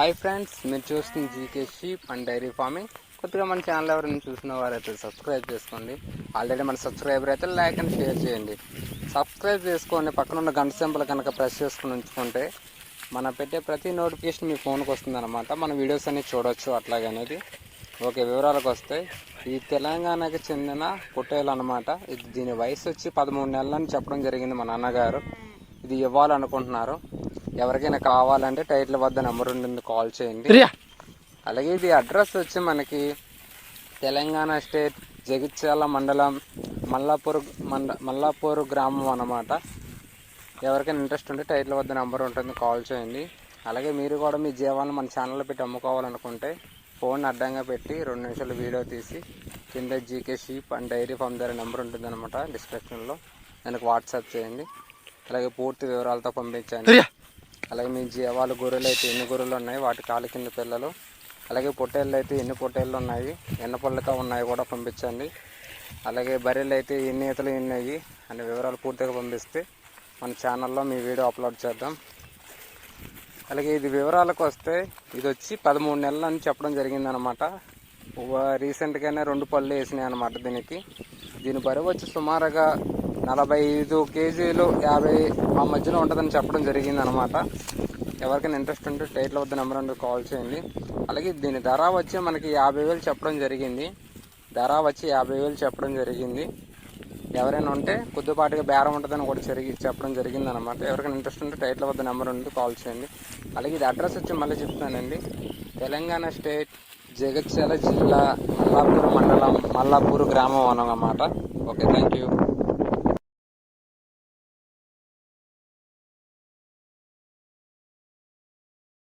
Hi friends, మీరు చూస్తున్న GK sheep and dairy farming. కొద్దిగా మన ఛానల్ ఎవరైనా చూసిన వారైతే సబ్స్క్రైబ్ చేసుకోండి. ఆల్రెడీ మన సబ్స్క్రైబర్ అయితే లైక్ అండ్ షేర్ చేయండి. సబ్స్క్రైబ్ చేసుకోండి, పక్కన ఉన్న గంట సింబల్ కనుక ప్రెస్ చేసుకుని ఉంచుకుంటే మనం పెట్టే ప్రతి నోటిఫికేషన్ మీ ఫోన్కి వస్తుందన్నమాట. మన వీడియోస్ అన్ని చూడొచ్చు అట్లాగనేది. ఓకే, వివరాలకు వస్తే ఈ తెలంగాణకి చెందిన పొట్టేలు అనమాట. ఇది దీని వయసు వచ్చి 13 నెలలని చెప్పడం జరిగింది మా నాన్నగారు. ఇది ఇవ్వాలనుకుంటున్నారు. ఎవరికైనా కావాలంటే టైటిల్ వద్ద నెంబర్ ఉంటుంది, కాల్ చేయండి. అలాగే ఇది అడ్రస్ వచ్చి మనకి తెలంగాణ స్టేట్ జగిత్యాల మండలం మల్లాపూర్ గ్రామం అన్నమాట. ఎవరికైనా ఇంట్రెస్ట్ ఉంటే టైటిల్ వద్ద నెంబర్ ఉంటుంది, కాల్ చేయండి. అలాగే మీరు కూడా మీ జీవాలను మన ఛానల్లో పెట్టి అమ్ముకోవాలనుకుంటే ఫోన్ అడ్డంగా పెట్టి 2 నిమిషాలు వీడియో తీసి కింద GK sheep and dairy farm దగ్గర నెంబర్ ఉంటుంది అనమాట, డిస్క్రిప్షన్లో. దానికి వాట్సాప్ చేయండి. అలాగే పూర్తి వివరాలతో పంపించండి. అలాగే మీ జీవాలు గొర్రెలు అయితే ఎన్ని గొర్రెలు ఉన్నాయి, వాటి కాలు కింద పిల్లలు, అలాగే పొట్టేళ్ళు అయితే ఎన్ని పొట్టేళ్ళు ఉన్నాయి, ఎన్ని పళ్ళతో ఉన్నాయి కూడా పంపించండి. అలాగే బర్రెలు అయితే ఎన్ని ఈతలు ఉన్నాయి అనే వివరాలు పూర్తిగా పంపిస్తే మన ఛానల్లో మీ వీడియో అప్లోడ్ చేద్దాం. అలాగే ఇది వివరాలకు వస్తే ఇది వచ్చి 13 నెలలు అని చెప్పడం జరిగిందనమాట. రీసెంట్గానే 2 పళ్ళు వేసినాయి అనమాట దీనికి. దీని బరువు వచ్చి సుమారుగా 45 కేజీలు 50 ఆ మధ్యలో ఉంటుందని చెప్పడం జరిగింది అనమాట. ఎవరికైనా ఇంట్రెస్ట్ ఉంటే టైటిల్ వద్ద నెంబర్ ఉంటే కాల్ చేయండి. అలాగే దీని ధర వచ్చి మనకి 50,000 చెప్పడం జరిగింది. చెప్పడం జరిగింది. ఎవరైనా ఉంటే కొద్దిపాటిగా బేరం ఉంటుందని కూడా చెప్పడం జరిగింది అనమాట. ఎవరికైనా ఇంట్రెస్ట్ ఉంటే టైటిల్ వద్ద నెంబర్ ఉంటే కాల్ చేయండి. అలాగే ఇది అడ్రస్ వచ్చి మళ్ళీ చెప్తున్నానండి, తెలంగాణ స్టేట్ జగిత్యాల జిల్లా మల్లాపూర్ మండలం మల్లాపూర్ గ్రామం అన్నమాట. Okay, thank you.